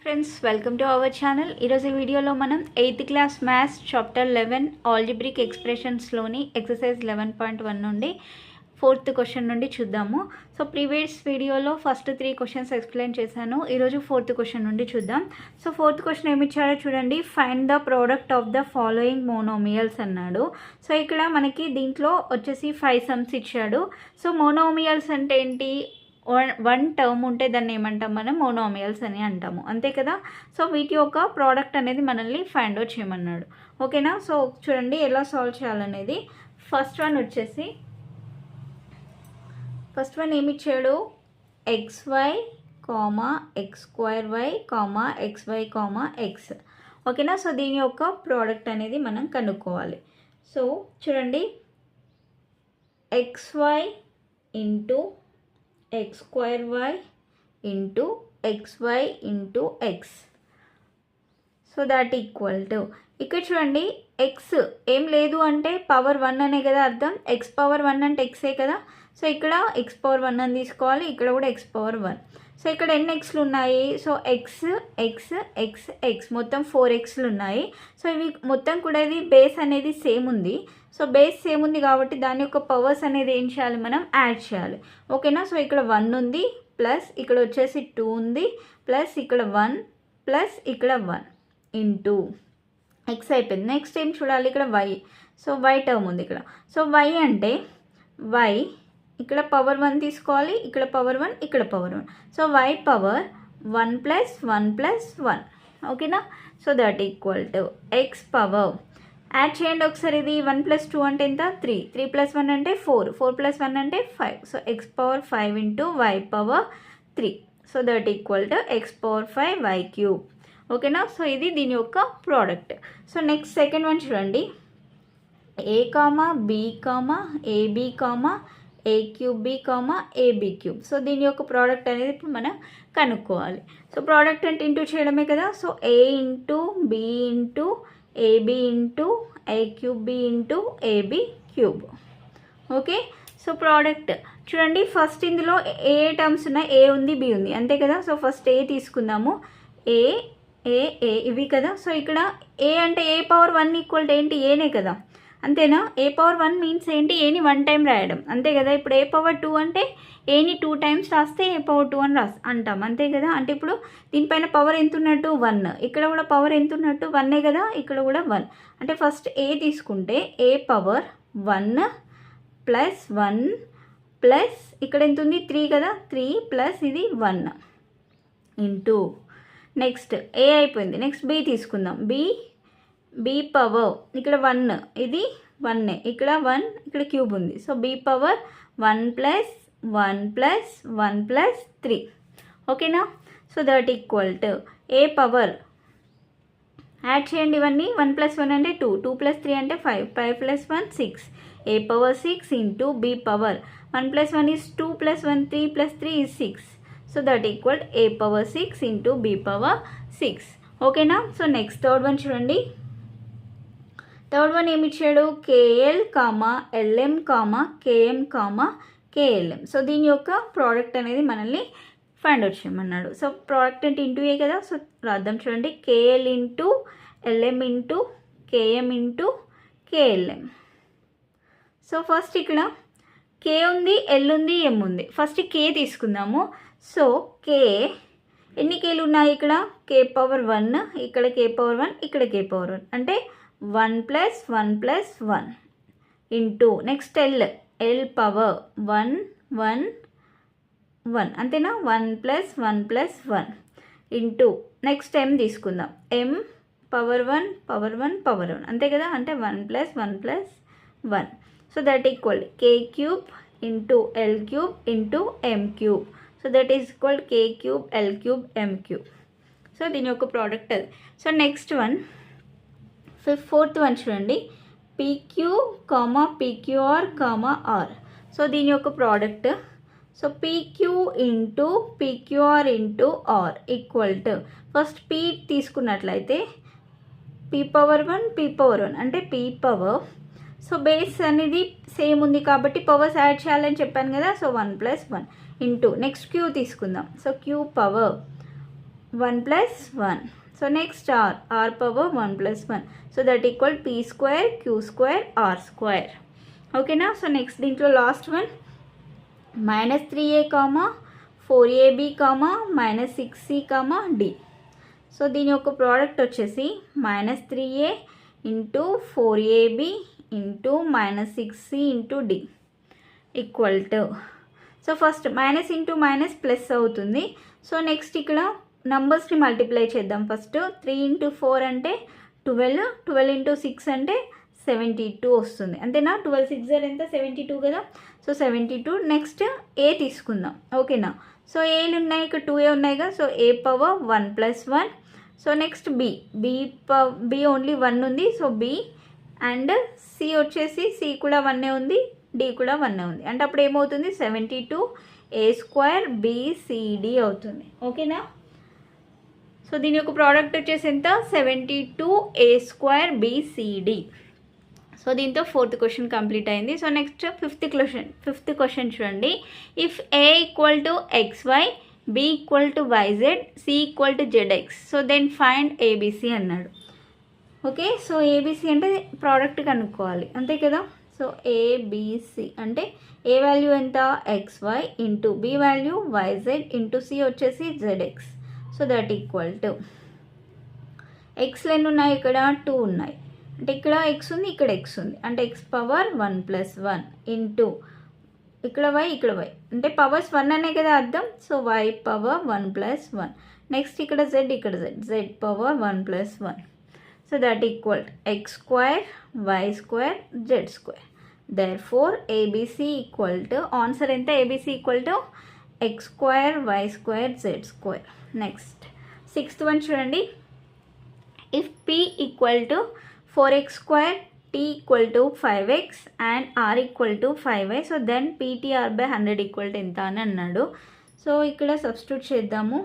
Friends, welcome to our channel. ఈరోజు ఈ వీడియోలో మనం 8th class maths chapter 11 algebraic ఎక్స్ప్రెషన్స్లోని ఎక్సర్సైజ్ 11.1 నుండి 4th క్వశ్చన్ నుండి చూద్దాము. సో ప్రీవియస్ వీడియోలో ఫస్ట్ 3 క్వశ్చన్స్ ఎక్స్ప్లెయిన్ చేశాను. ఈరోజు 4th క్వశ్చన్ నుండి చూద్దాం. సో 4th క్వశ్చన్ ఏమి ఇచ్చారో చూడండి. Find the product of the following monomials అన్నాడు. సో ఇక్కడ మనకి దీంట్లో వచ్చేసి 5 సమ్స్ ఇచ్చాడు. సో మోనోమియల్స్ అంటే ఏంటి? వన్ టర్మ్ ఉంటే దాన్ని ఏమంటాం మనం? మోనోమియల్స్ అని అంటాము, అంతే కదా. సో వీటి యొక్క ప్రోడక్ట్ అనేది మనల్ని ఫైండ్ అవుట్ చేయమన్నాడు. ఓకేనా. సో చూడండి ఎలా సాల్వ్ చేయాలనేది. ఫస్ట్ వన్ ఏమి ఇచ్చాడు? xy, x2y, xy, x. ఓకేనా. సో దీని యొక్క ప్రోడక్ట్ అనేది మనం కనుక్కోవాలి. సో చూడండి, xy into x2y into xy into x. So that equal to, ఇక్కడ చూడండి x ఏం లేదు అంటే పవర్ 1 అనే కదా అర్థం. x పవర్ 1 అంటే xే కదా. సో ఇక్కడ x పవర్ 1 అని తీసుకోవాలి, ఇక్కడ కూడా x పవర్ 1. సో ఇక్కడ ఎన్ని xలు ఉన్నాయి? సో x మొత్తం 4 xలు ఉన్నాయి. సో ఇవి మొత్తం కూడా ఇది బేస్ అనేది సేమ్ ఉంది. సో బేస్ సేమ్ ఉంది కాబట్టి దాని యొక్క పవర్స్ అనేది ఏం చేయాలి? మనం యాడ్ చేయాలి. ఓకేనా. సో ఇక్కడ 1 ఉంది, ప్లస్ ఇక్కడ వచ్చేసి 2 ఉంది, ప్లస్ ఇక్కడ 1, ప్లస్ ఇక్కడ 1 ఇంటూ x అయిపోయింది. నెక్స్ట్ ఏం చూడాలి? ఇక్కడ y. సో y టర్మ్ ఉంది ఇక్కడ. సో y అంటే y ఇక్కడ పవర్ 1 తీసుకోవాలి, ఇక్కడ పవర్ 1, ఇక్కడ power 1. So y power 1 plus 1 plus 1. ఓకేనా. So that equal to x power, add చేయండి ఒకసారి. ఇది 1 ప్లస్ 2 అంటే ఎంత? 3. 3 ప్లస్ 1 అంటే 4. 4 ప్లస్ 1 అంటే 5. So x power 5 into y power 3. So that equal to x power 5 y cube. ఓకేనా. సో ఇది దీని యొక్క product. So next second one చూడండి. a comma b comma ab comma a cube b comma ab cube. So దీని యొక్క product అనేది ఇప్పుడు మనం కనుక్కోవాలి. సో ప్రోడక్ట్ అంటే ఇంటూ చేయడమే కదా. So a into b into ab into a cube b into ab cube. Okay. So product చూడండి, ఫస్ట్ ఇందులో ఏ టర్మ్స్ ఉన్నాయి? a ఉంది, b ఉంది, అంతే కదా. సో ఫస్ట్ a తీసుకుందాము. a ఇవి కదా. సో ఇక్కడ a అంటే a పవర్ 1 ఈక్వల్ టు ఏంటి? ఏనే కదా, అంతేనా. a పవర్ 1 మీన్స్ ఏంటి? ఏని 1 టైం రాయడం, అంతే కదా. ఇప్పుడు a పవర్ 2 అంటే ఏని 2 టైమ్స్ రాస్తే a పవర్ 2 అని అంటాం, అంతే కదా. అంటే ఇప్పుడు దీనిపైన పవర్ ఎంత ఉన్నట్టు? 1. ఇక్కడ కూడా పవర్ ఎంత ఉన్నట్టు? 1 కదా. ఇక్కడ కూడా 1. అంటే ఫస్ట్ a తీసుకుంటే a పవర్ 1 ప్లస్ 1 ప్లస్ ఇక్కడ ఎంత ఉంది? 3 కదా. 3 ప్లస్ ఇది 1 ఇంటూ, నెక్స్ట్ a అయిపోయింది. నెక్స్ట్ b తీసుకుందాం. b పవర్ ఇక్కడ 1, ఇది 1, ఇక్కడ 1, ఇక్కడ క్యూబ్ ఉంది. So b power 1 plus 1 plus 1 plus 3. ఓకేనా. So that equal to a power, add చేయండి ఇవన్నీ. 1 ప్లస్ 1 అంటే 2, 2 ప్లస్ 3 అంటే 5, 5 plus 1 6. a power 6 into b power 1 plus 1 is 2 plus 1 3 plus 3 is 6. So that equal a power 6 into b power 6. ఓకేనా. So next third one చూడండి. Third one ఏమి ఇచ్చాడు? kl comma lm comma km comma klm. So దీని యొక్క product అనేది మనల్ని find out చేయమన్నాడు. So product అంటే ఇంటూ ఏ కదా. సో రాద్దాం చూడండి. kl into lm into km into klm. So first ఇక్కడ k ఉంది, l ఉంది, m ఉంది. ఫస్ట్ k తీసుకుందాము. సో k ఎన్ని kలు ఉన్నాయి? ఇక్కడ k పవర్ 1, ఇక్కడ k పవర్ 1, ఇక్కడ k పవర్ 1 అంటే 1 plus 1 plus 1 into, next l power 1 1 1, అంతేనా. 1 plus 1 plus 1 into, next m తీసుకుందాం. m పవర్ 1 పవర్ 1 పవర్ 1, అంతే కదా. అంటే 1 plus 1 plus 1. So that equal k cube into l cube into m cube. So that is equal k cube l cube m cube. So దీని యొక్క product అది. So next one, fourth one చూడండి. pq comma pqr comma r. So దీని యొక్క product. So pq into pqr into r equal to, first p తీసుకున్నట్లయితే p power 1 p power 1 అంటే p power. So base అనేది same ఉంది కాబట్టి powers add చేయాలని చెప్పాను కదా. So 1 plus 1 into, next q తీసుకుందాం. So q power 1 plus 1. So next r power 1 plus 1. So that equal p square q square r square. Okay na. So next దీంట్లో last one minus 3a comma 4ab comma minus 6c comma d. So దీని యొక్క product వచ్చేసి minus 3a into 4ab into minus 6c into d equal to, so first minus into minus plus అవుతుంది. So next ఇక్కడ నంబర్స్ని multiply చేద్దాం. First 3 into 4 అంటే 12, 12 into 6 అంటే 72 వస్తుంది. అంతేనా? 12 6 ఎంత 72 కదా. సో 72. నెక్స్ట్ ఏ తీసుకుందాం. ఓకేనా? సో ఏలు ఉన్నాయి, ఇక్కడ 2a ఉన్నాయి కదా. సో ఏ power 1 plus 1. So next B only 1 ఉంది. సో బి అండ్ సి వచ్చేసి సి కూడా 1 ఉంది, డి కూడా 1 ఉంది. అంటే అప్పుడు ఏమవుతుంది 72 ఏ స్క్వేర్ బిసిడి అవుతుంది. ఓకేనా? సో దీని యొక్క ప్రోడక్ట్ వచ్చేసి ఎంత 72 ఏ స్క్వేర్ బిసిడి. సో దీంతో 4th క్వశ్చన్ కంప్లీట్ అయింది. సో నెక్స్ట్ 5th క్వశ్చన్ చూడండి. If A equal to XY, B equal to YZ, C equal to ZX, so then find ABC అన్నాడు. ఓకే, సో ABC అంటే product కనుక్కోవాలి, అంతే కదా. So ABC అంటే A value ఎంత XY into B value YZ into C వచ్చేసి ZX. So that equal to ఎక్స్లు ఎన్ని ఉన్నాయి, ఇక్కడ 2 ఉన్నాయి. అంటే ఇక్కడ x ఉంది, ఇక్కడ x ఉంది. అంటే x పవర్ 1 ప్లస్ 1 ఇంటూ ఇక్కడ y, ఇక్కడ y. అంటే పవర్స్ 1 అనే కదా అర్థం. So y power 1 plus 1. Next ఇక్కడ z, ఇక్కడ z power 1 plus 1. So that equal x square y square z square. Therefore ABC equal to answer ఎంత, ABC equal to x square y square z square. Next 6th one చూడండి. If p equal to 4x square, t equal to 5x and r equal to 5y, so then ptr by 100 equal to ఎంత అని అన్నాడు. So ఇక్కడ substitute చేద్దాము.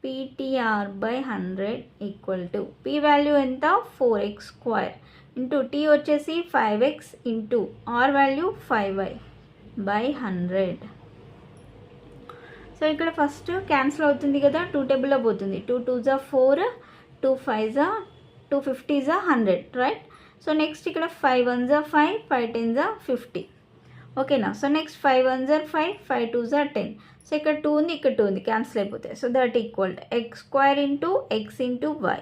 ptr by 100 equal to p value ఎంత 4x square into t వచ్చేసి 5x into r value 5y by 100. So ఇక్కడ first cancel అవుతుంది కదా, 2 టేబుల్లో పోతుంది. 2 2s are 4, 2 5s are 2 50s are 100, right. So next ఇక్కడ 5 1s are 5, 5 10s are 50. ఓకేనా? So next 5 1s are 5, 5 2s are 10. So ఇక్కడ 2 ఉంది, ఇక్కడ 2 ఉంది, క్యాన్సిల్ అయిపోతాయి. So that equal x square into x into y.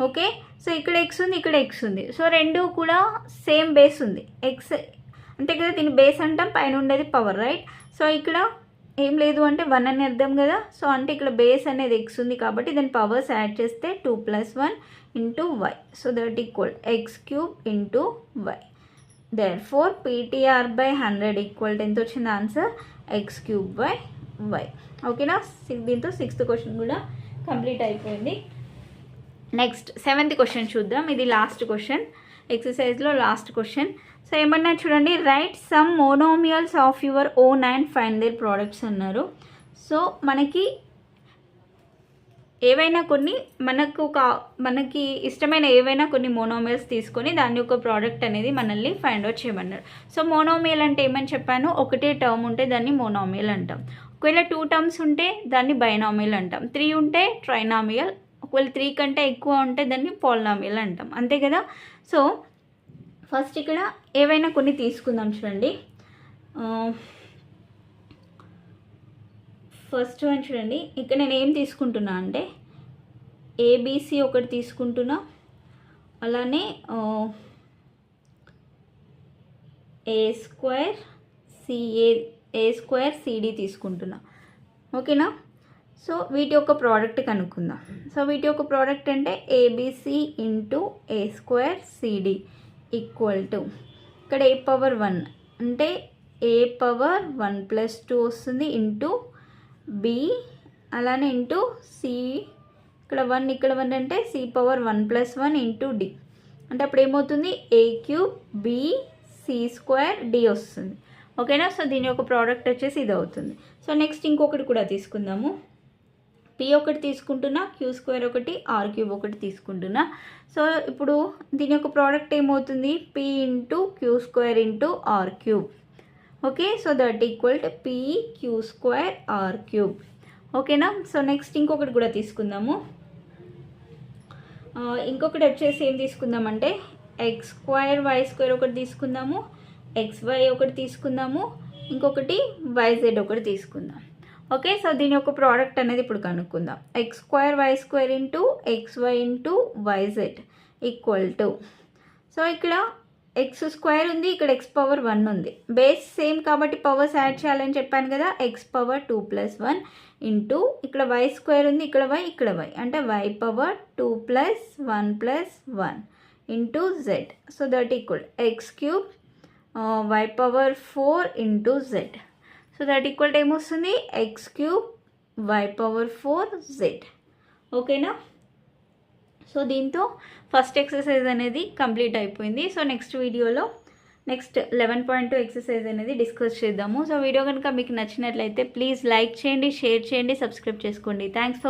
Okay, so ఇక్కడ x ఉంది, ఇక్కడ ఎక్స్ ఉంది. సో రెండు కూడా సేమ్ బేస్ ఉంది, ఎక్స్ అంతే కదా. దీని బేస్ అంటాం, పైన ఉండేది పవర్, రైట్. సో ఇక్కడ ఏం లేదు అంటే 1 అని అర్థం కదా. సో అంటే ఇక్కడ బేస్ అనేది ఎక్స్ ఉంది కాబట్టి దాని పవర్స్ యాడ్ చేస్తే 2 plus 1 into y. So that equal x cube into y. Therefore ptr by 100 equal ఎంత వచ్చింది answer, x cube by y. ఓకేనా? దీంతో 6th క్వశ్చన్ కూడా కంప్లీట్ అయిపోయింది. నెక్స్ట్ 7th క్వశ్చన్ చూద్దాం. ఇది లాస్ట్ క్వశ్చన్, ఎక్సర్సైజ్లో లాస్ట్ క్వశ్చన్. సో ఏమన్నా చూడండి, write some monomials of your own and find their products అన్నారు. సో మనకి ఏవైనా కొన్ని మనకి ఇష్టమైన ఏవైనా కొన్ని మోనోమియల్స్ తీసుకొని దాని యొక్క ప్రోడక్ట్ అనేది మనల్ని ఫైండ్ అవుట్ చేయమన్నారు. సో మోనోమియల్ అంటే ఏమని చెప్పాను, ఒకటే టర్మ్ ఉంటే దాన్ని మోనోమియల్ అంటాం. ఒకవేళ 2 టర్మ్స్ ఉంటే దాన్ని బైనామియల్ అంటాం. 3 ఉంటే ట్రైనామియల్. ఒకవేళ 3 కంటే ఎక్కువ ఉంటే దాన్ని పాలినామియల్ అంటాం, అంతే కదా. సో ఫస్ట్ ఇక్కడ ఏవైనా కొన్ని తీసుకుందాం చూడండి. ఫస్ట్ వన్ చూడండి, ఇక్కడ నేను ఏం తీసుకుంటున్నా అంటే ఏబిసి ఒకటి తీసుకుంటున్నా, అలానే ఏ స్క్వేర్ సిడి తీసుకుంటున్నా. ఓకేనా? సో వీటి యొక్క ప్రోడక్ట్ కనుక్కుందాం. సో వీటి యొక్క ప్రోడక్ట్ అంటే ABC into a square CD equal to ఇక్కడ ఏ పవర్ 1 అంటే ఏ పవర్ 1 ప్లస్ 2 వస్తుంది ఇంటూ బి, అలానే ఇంటూ సి, ఇక్కడ 1 అంటే c power 1 plus 1 into d. అంటే అప్పుడు ఏమవుతుంది a cube b c square d వస్తుంది. ఓకేనా? సో దీని యొక్క ప్రోడక్ట్ వచ్చేసి ఇది అవుతుంది. సో నెక్స్ట్ ఇంకొకటి కూడా తీసుకుందాము. పి ఒకటి తీసుకుంటున్నా, క్యూ స్క్వేర్ ఒకటి, ఆర్ క్యూబ్ ఒకటి తీసుకుంటున్నా. సో ఇప్పుడు దీని యొక్క ప్రోడక్ట్ ఏమవుతుంది p into q square into r cube. Okay, so that equal to p q square r cube. ఓకేనా. సో నెక్స్ట్ ఇంకొకటి కూడా తీసుకుందాము. ఇంకొకటి వచ్చేసి ఏం తీసుకుందామంటే ఎక్స్ స్క్వేర్ వై స్క్వేర్ ఒకటి తీసుకుందాము, XY ఒకటి తీసుకుందాము, ఇంకొకటి YZ ఒకటి తీసుకుందాం. ఓకే, సో దీని యొక్క ప్రోడక్ట్ అనేది ఇప్పుడు కనుక్కుందాం. X square y square into XY into YZ equal to, so ఇక్కడ ఎక్స్ స్క్వేర్ ఉంది, ఇక్కడ x పవర్ 1 ఉంది. బేస్ సేమ్ కాబట్టి పవర్స్ యాడ్ చేయాలని చెప్పాను కదా. x పవర్ 2 + 1 ఇంటూ ఇక్కడ y స్క్వేర్ ఉంది, ఇక్కడ y, ఇక్కడ y, అంటే y power 2 + 1 + 1 into z. So that equal x³ y power 4 into z. So that equal ఏమొస్తుంది x³ y పవర్ 4z. ఓకేనా. సో దీంతో ఫస్ట్ ఎక్సర్సైజ్ అనేది కంప్లీట్ అయిపోయింది. సో నెక్స్ట్ వీడియోలో నెక్స్ట్ 11.2 ఎక్సర్సైజ్ అనేది డిస్కస్ చేద్దాము. సో వీడియో కనుక మీకు నచ్చినట్లయితే ప్లీజ్ లైక్ చేయండి, షేర్ చేయండి, సబ్స్క్రైబ్ చేసుకోండి. Thanks for